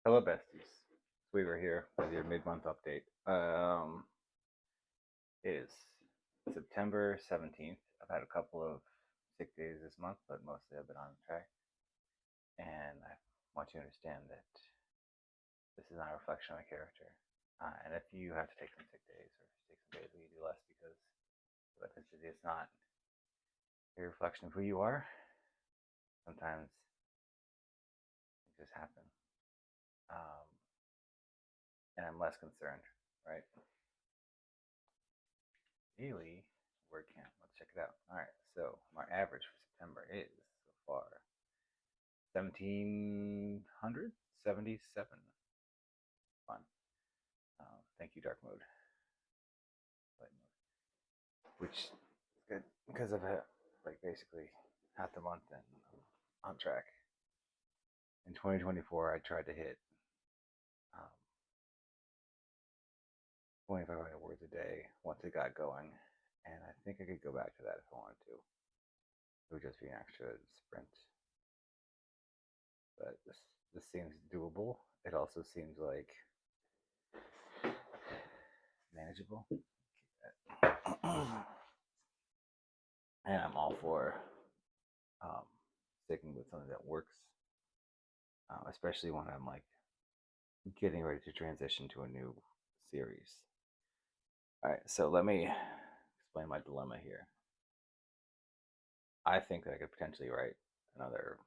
Hello, besties. We were here with your mid-month update. It is September 17th. I've had a couple of sick days this month, but mostly I've been on track. And I want you to understand that this is not a reflection of my character. And if you have to take some sick days or take some days where you do less because it's not a reflection of who you are, sometimes it just happen. Um, and I'm less concerned, right? Daily word count. Let's check it out. All right, so my average for September is so far 1,777. Fun. Thank you, Dark Mode. Which is good because I've had like basically half the month and I'm on track. In 2024, I tried to hit um, 2,500 words a day once it got going, and I think I could go back to that if I wanted to. It would just be an extra sprint, but this seems doable. It also seems like manageable. And I'm all for um, sticking with something that works, especially when I'm like getting ready to transition to a new series. All right, so let me explain my dilemma here. I think that I could potentially write another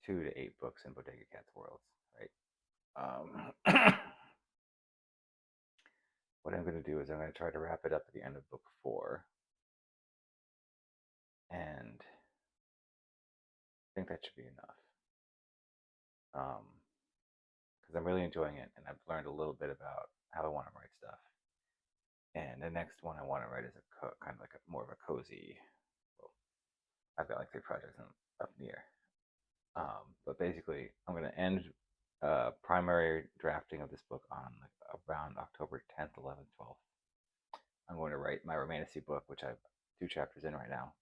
2 to 8 books in Bodega Cat's Worlds, right? What I'm going to do is I'm going to try to wrap it up at the end of book 4, and I think that should be enough. Because I'm really enjoying it, and I've learned a little bit about how I want to write stuff. And the next one I want to write is kind of like more of a cozy. Well, I've got like 3 projects up near. But basically, I'm going to end primary drafting of this book on like around October 10th, 11th, 12th. I'm going to write my romantasy book, which I've 2 chapters in right now.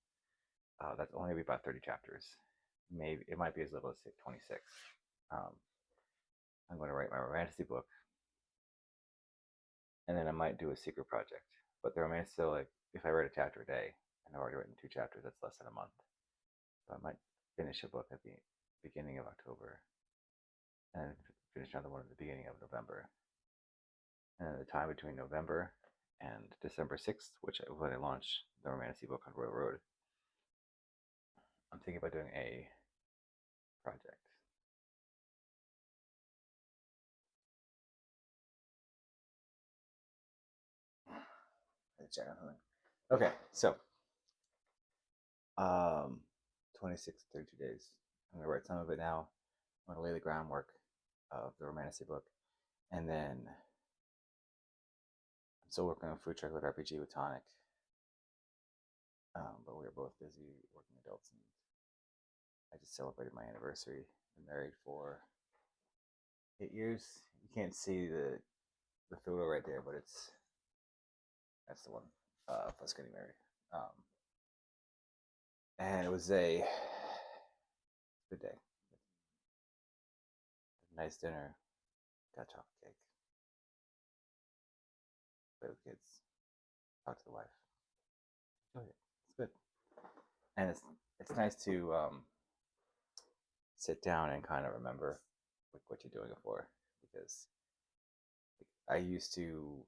That's only be about 30 chapters. Maybe it might be as little as 26. I'm going to write my romantasy book, and then I might do a secret project. But the romance still, like, if I write a chapter a day, and I've already written 2 chapters, that's less than a month. So I might finish a book at the beginning of October, and finish another one at the beginning of November. And the time between November and December 6th, which when I launch the romantasy book on Royal Road, I'm thinking about doing a project. Okay, so 26 to 32 days. I'm gonna write some of it now. I'm gonna lay the groundwork of the romantasy book, and then I'm still working on Food Chocolate RPG with Tonic. But we are both busy working adults, and I just celebrated my anniversary. Been married for 8 years. You can't see the photo right there, but that's the one of us getting married. And it was a good day. Nice dinner. Got chocolate cake. Play with kids. Talk to the wife. Enjoy it. It's good. And it's nice to sit down and kind of remember what you're doing it for, because I used to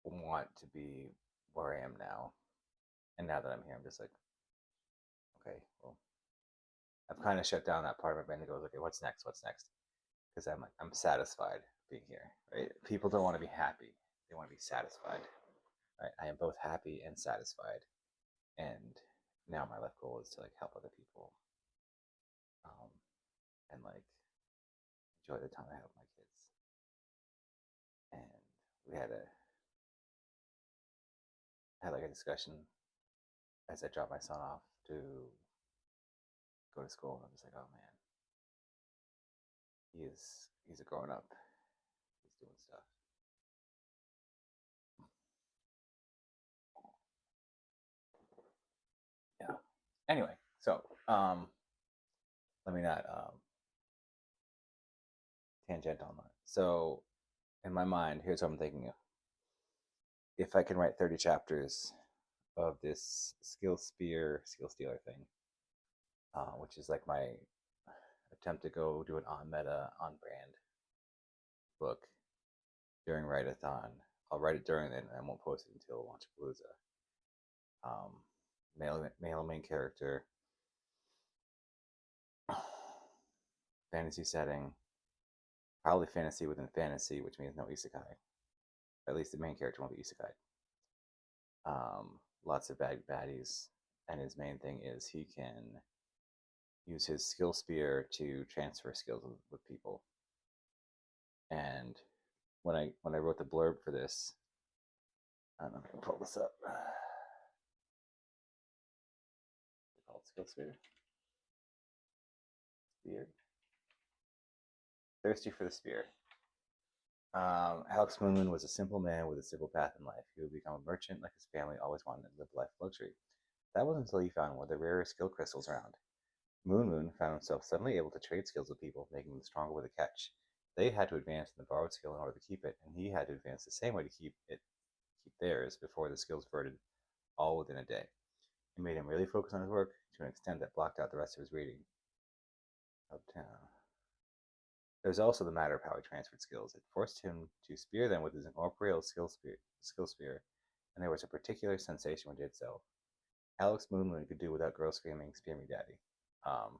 want to be where I am now, and now that I'm here, I'm just like, okay, well, I've kind of shut down that part of my brain that goes, okay, what's next? What's next? Because I'm satisfied being here, right? People don't want to be happy; they want to be satisfied, right? I am both happy and satisfied, and now my life goal is to like help other people, um, and like enjoy the time I have with my kids. And we had like a discussion as I dropped my son off to go to school, and I'm just like, oh man, he's a grown up. He's doing stuff. Yeah. Anyway, so Um, Let me not tangent on that. So, in my mind, here's what I'm thinking of. If I can write 30 chapters of this skill stealer thing, which is like my attempt to go do an on meta, on brand book during Write-a-thon. I'll write it during it and I won't post it until Launchapalooza. Male main character, fantasy setting, probably fantasy within fantasy, which means no isekai. At least the main character won't be isekai. Lots of baddies, and his main thing is he can use his skill spear to transfer skills with people. And when I wrote the blurb for this, I'm gonna pull this up. It's called skill spear. Spear. Thirsty for the spear. Alex Moon was a simple man with a simple path in life. He would become a merchant like his family always wanted to live a life of luxury. That wasn't until he found one of the rarest skill crystals around. Moon found himself suddenly able to trade skills with people, making them stronger with a catch. They had to advance in the borrowed skill in order to keep it, and he had to advance the same way to keep theirs before the skills verted, all within a day. It made him really focus on his work to an extent that blocked out the rest of his reading. Uptown. There's also the matter of how he transferred skills. It forced him to spear them with his incorporeal skill spear, and there was a particular sensation when he did so. Alex Moon could do without girls screaming, "Spear me, daddy." Um,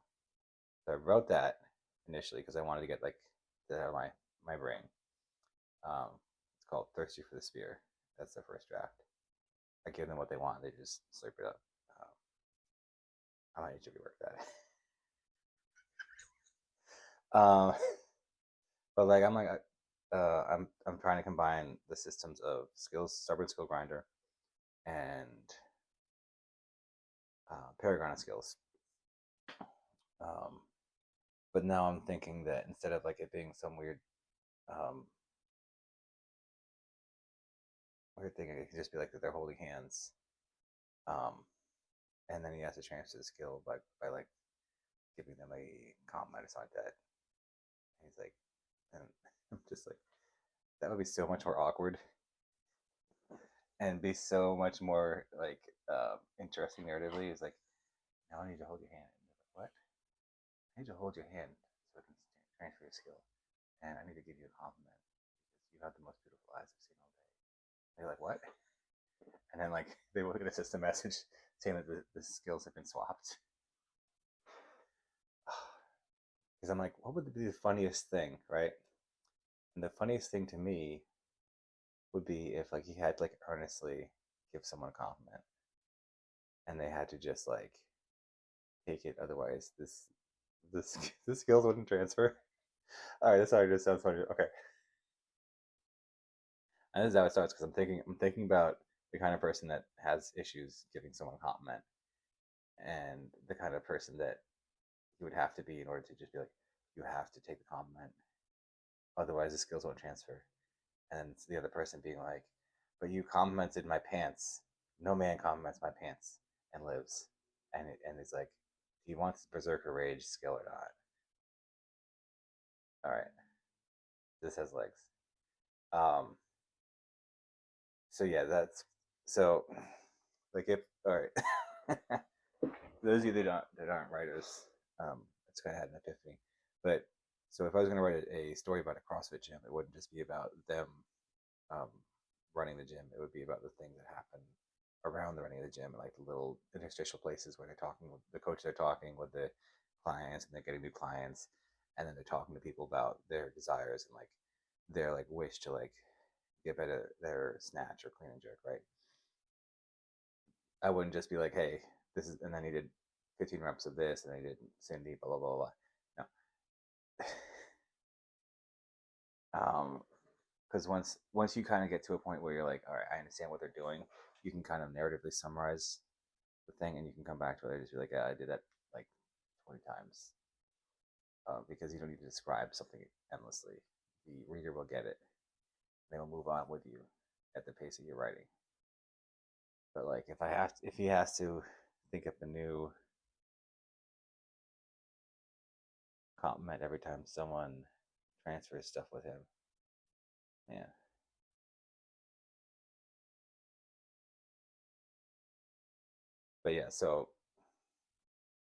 so I wrote that initially because I wanted to get like that out of my brain. It's called "Thirsty for the Spear." That's the first draft. I give them what they want; they just slurp it up. Um, I might need to rework that. But like I'm trying to combine the systems of skills, stubborn skill grinder, and paragon of skills. Um, but now I'm thinking that instead of like it being some um, weird thing, it could just be like that they're holding hands, um, and then he has to transfer the skill by like giving them a compliment or something like that. And he's like, and I'm just like, that would be so much more awkward and be so much more like interesting narratively. It's like, now I need to hold your hand. And like, what? I need to hold your hand so I can transfer your skill. And I need to give you a compliment because you have the most beautiful eyes I've seen all day. And you're like, what? And then like they will get a system message saying that the skills have been swapped. Because I'm like, what would be the funniest thing, right? And the funniest thing to me would be if like he had to like earnestly give someone a compliment and they had to just like take it, otherwise this the skills wouldn't transfer. All right, this already just sounds funny. Okay, and this is how it starts because I'm thinking about the kind of person that has issues giving someone a compliment, and the kind of person that you would have to be in order to just be like, you have to take the compliment, otherwise the skills won't transfer. And the other person being like, but you complimented my pants. No man compliments my pants and lives. And it's like, do you want Berserker Rage skill or not? All right, this has legs. Um, so yeah, that's so like if all right, those of you that aren't writers, it's kind of had an epiphany. But so if I was going to write a story about a CrossFit gym, it wouldn't just be about them um, running the gym. It would be about the things that happen around the running of the gym and like the little interstitial places where they're talking with the coach, they're talking with the clients, and they're getting new clients, and then they're talking to people about their desires and like their like wish to like get better their snatch or clean and jerk, right? I wouldn't just be like, hey, this is, and then he did 15 reps of this, and then he did Cindy, blah blah blah blah. No, because once you kind of get to a point where you're like, all right, I understand what they're doing, you can kind of narratively summarize the thing, and you can come back to it and just be like, yeah, I did that like 20 times, because you don't need to describe something endlessly. The reader will get it. They will move on with you at the pace of your writing. But like, if he has to think up a new compliment every time someone transfers stuff with him. Yeah. But yeah, so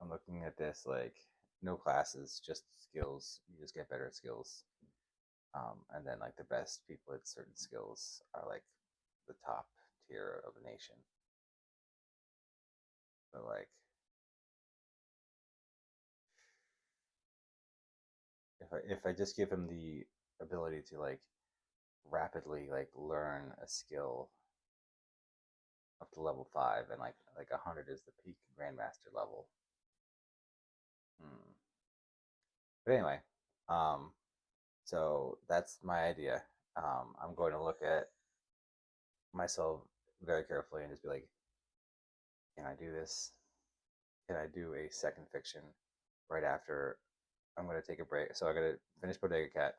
I'm looking at this like no classes, just skills. You just get better at skills. And then like the best people at certain skills are like the top tier of the nation. So like if I just give him the ability to like rapidly like learn a skill up to level 5, and like 100 is the peak grandmaster level. Hmm. But anyway, um, so that's my idea. I'm going to look at myself very carefully and just be like, can I do this? Can I do a second fiction right after I'm going to take a break? So I got to finish Bodega Cat,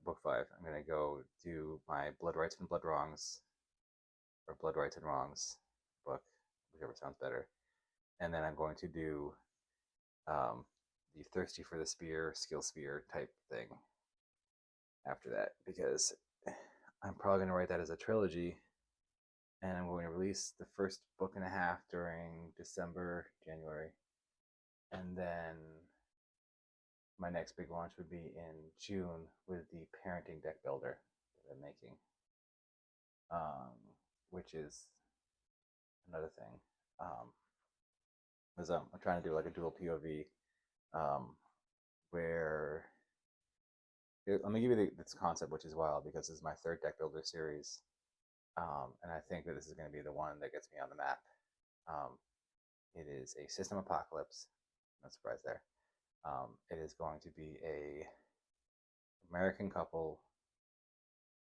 book 5. I'm going to go do my Blood Rights and Blood Wrongs, or Blood Rights and Wrongs book, whichever sounds better. And then I'm going to do um, the Thirsty for the Spear, Skill Spear type thing after that, because I'm probably going to write that as a trilogy, and I'm going to release the first book and a half during December, January, and then my next big launch would be in June with the parenting deck builder that I'm making, um, which is another thing. Because I'm trying to do like a dual POV, um, where let me give you this concept, which is wild because this is my third deck builder series, and I think that this is going to be the one that gets me on the map. Um, it is a system apocalypse. No surprise there. It is going to be a American couple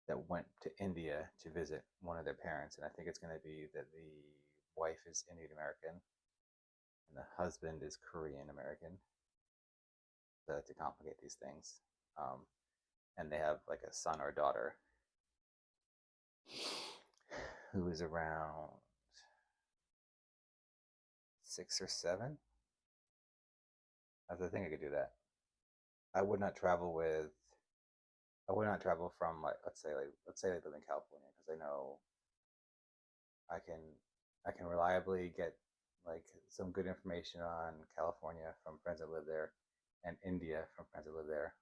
that went to India to visit one of their parents, and I think it's going to be that the wife is Indian American and the husband is Korean American, to complicate these things. And they have like a son or a daughter who is around 6 or 7. I think I could do that. I would not travel with. I would not travel from like let's say they live in California, because I know I can I can reliably get like some good information on California from friends that live there, and India from friends that live there.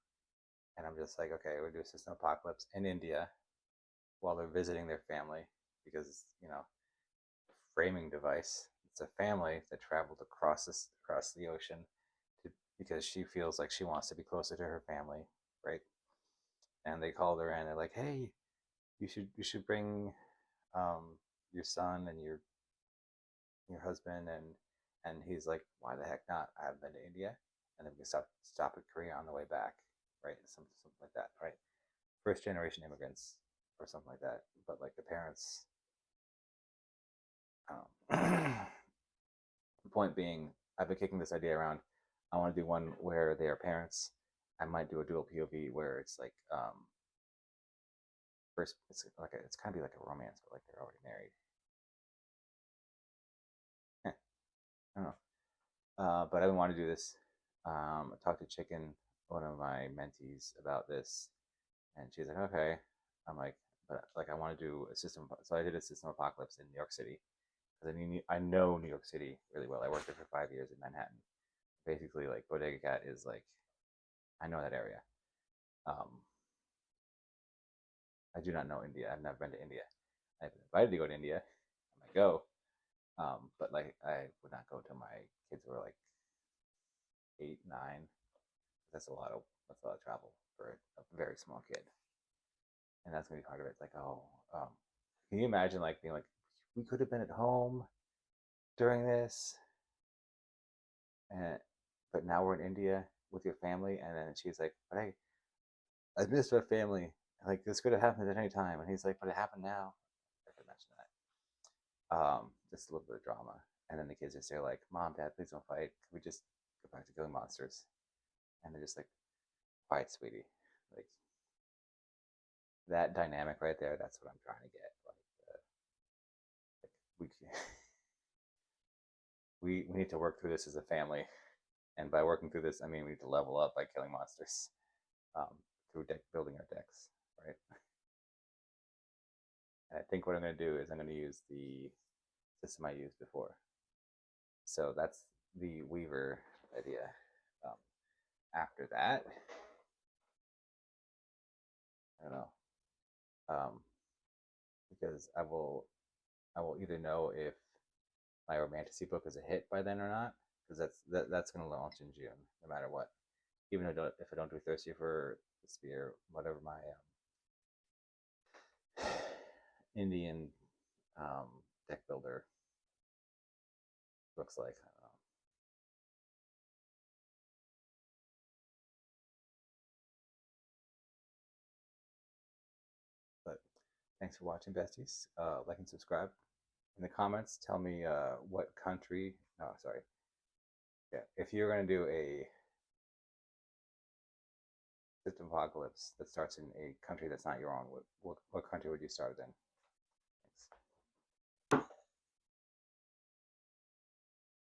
And I'm just like, okay, we'll do a system apocalypse in India while they're visiting their family, because framing device. It's a family that traveled across the ocean to, because she feels like she wants to be closer to her family, right? And they called her in. They're like, hey, you should bring your son and your husband, and he's like, why the heck not? I haven't been to India, and then we can stop at Korea on the way back, right? Something like that, right? First generation immigrants or something like that. But like the parents, the point being, I've been kicking this idea around. I want to do one where they are parents. I might do a dual POV where it's like first it's kind of be like a romance, but like they're already married. I don't know. But I've been wanting to do this. I talked to Chicken, one of my mentees, about this, and she's like, okay. I'm like, but like I want to do a system. So I did a system apocalypse in New York City, because I know New York City really well. I worked there for 5 years in Manhattan. Basically, like Bodega Cat is like, I know that area. Um, I do not know India. I've never been to India. I've been invited to go to India. I might go, but like I would not go till my kids were like 8, 9. That's a lot of travel for a very small kid, and that's gonna be part of it. It's like, oh, can you imagine like being like, we could have been at home during this, and but now we're in India with your family, and then she's like, but I missed my family. Like this could have happened at any time, and he's like, but it happened now. I could mention that. Just a little bit of drama, and then the kids just say like, "Mom, Dad, please don't fight. Can we just go back to killing monsters?" And they're just like, "Quiet, sweetie." Like that dynamic right there. That's what I'm trying to get. Like we we need to work through this as a family, And by working through this, I mean we need to level up by killing monsters um, through deck building our decks, right? And I think what I'm going to do is I'm going to use the system I used before. So that's the Weaver idea. Um, After that, I don't know, because I will either know if my Romantasy book is a hit by then or not, because that's going to launch in June, no matter what. Even if I don't do Thirsty for the Spear, whatever my Indian um, deck builder looks like. I don't know. But thanks for watching, besties. Like and subscribe. In the comments, tell me what country. No, sorry. Yeah, if you're going to do a system apocalypse that starts in a country that's not your own, what country would you start in?